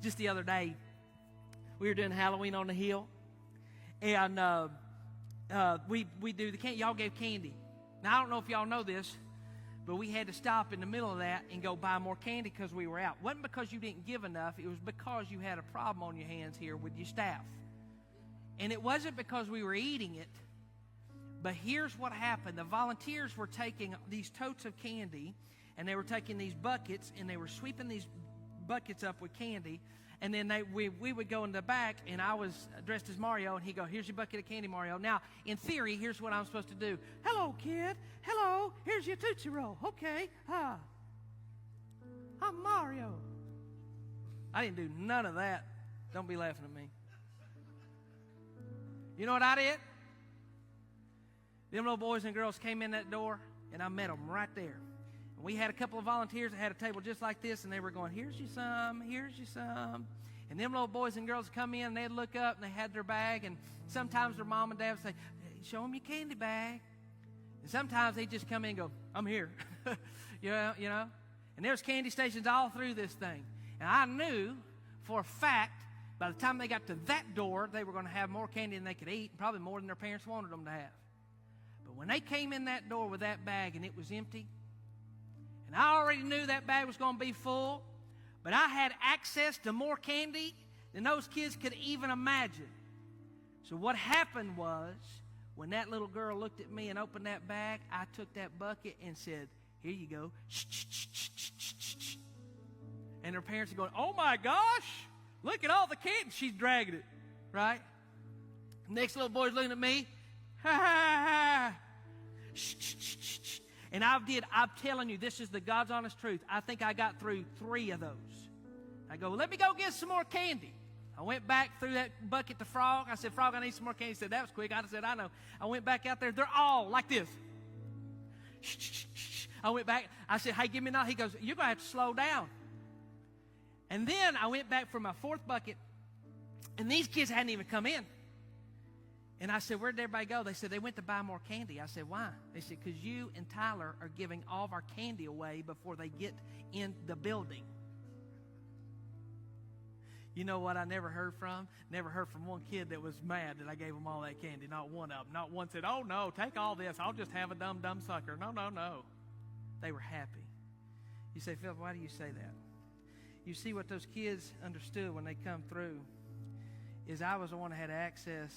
Just the other day, we were doing Halloween on the hill, and we do the candy. Y'all gave candy. Now, I don't know if y'all know this, but we had to stop in the middle of that and go buy more candy because we were out. It wasn't because you didn't give enough. It was because you had a problem on your hands here with your staff. And it wasn't because we were eating it, but here's what happened. The volunteers were taking these totes of candy, and they were taking these buckets, and they were sweeping these buckets up with candy. And then we would go in the back, and I was dressed as Mario, and he'd go, here's your bucket of candy, Mario. Now, in theory, here's what I'm supposed to do. Hello, kid. Hello. Here's your Tootsie Roll. Okay. I'm Mario. I didn't do none of that. Don't be laughing at me. You know what I did? Them little boys and girls came in that door, and I met them right there. And we had a couple of volunteers that had a table just like this, and they were going, here's you some, here's you some. And them little boys and girls would come in, and they'd look up, and they had their bag, and sometimes their mom and dad would say, show them your candy bag. And sometimes they'd just come in and go, I'm here. you know. And there's candy stations all through this thing. And I knew for a fact, by the time they got to that door, they were going to have more candy than they could eat, and probably more than their parents wanted them to have. But when they came in that door with that bag and it was empty, and I already knew that bag was going to be full, but I had access to more candy than those kids could even imagine. So what happened was, when that little girl looked at me and opened that bag, I took that bucket and said, here you go. And her parents are going, oh my gosh, look at all the candy. She's dragging it, right? Next little boy's looking at me. Ha, ha, ha. Shh, shh, shh, shh. And I'm telling you, this is the God's honest truth. I think I got through 3 of those. I go, let me go get some more candy. I went back through that bucket to Frog. I said, Frog, I need some more candy. He said, that was quick. I said, I know. I went back out there. They're all like this. Shh, shh, shh. I went back. I said, hey, give me another. He goes, you're going to have to slow down. And then I went back for my 4th bucket, and these kids hadn't even come in. And I said, where'd everybody go? They said, they went to buy more candy. I said, why? They said, because you and Tyler are giving all of our candy away before they get in the building. You know what I never heard from? Never heard from one kid that was mad that I gave them all that candy. Not one of them. Not one said, oh, no, take all this. I'll just have a dumb sucker. No, no, no. They were happy. You say, Philip, why do you say that? You see, what those kids understood when they come through is I was the one that had access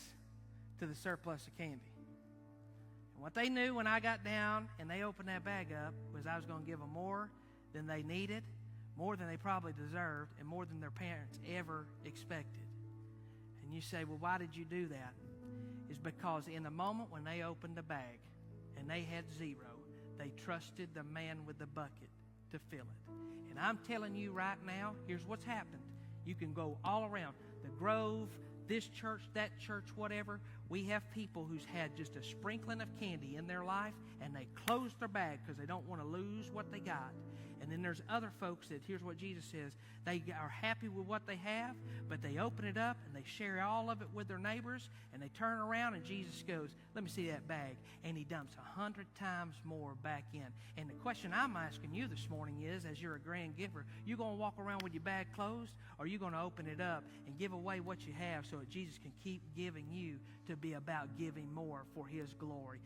to the surplus of candy. And what they knew when I got down and they opened that bag up was I was going to give them more than they needed, more than they probably deserved, and more than their parents ever expected. And you say, well, why did you do that? It's because in the moment when they opened the bag and they had 0, they trusted the man with the bucket to fill it. And I'm telling you right now, here's what's happened. You can go all around the Grove, this church, that church, whatever. We have people who's had just a sprinkling of candy in their life, and they close their bag because they don't want to lose what they got. And then there's other folks that, here's what Jesus says, they are happy with what they have, but they open it up and they share all of it with their neighbors, and they turn around and Jesus goes, let me see that bag. And he dumps 100 times more back in. And the question I'm asking you this morning is, as you're a grand giver, you going to walk around with your bag closed, or are you going to open it up and give away what you have so that Jesus can keep giving you to be about giving more for his glory?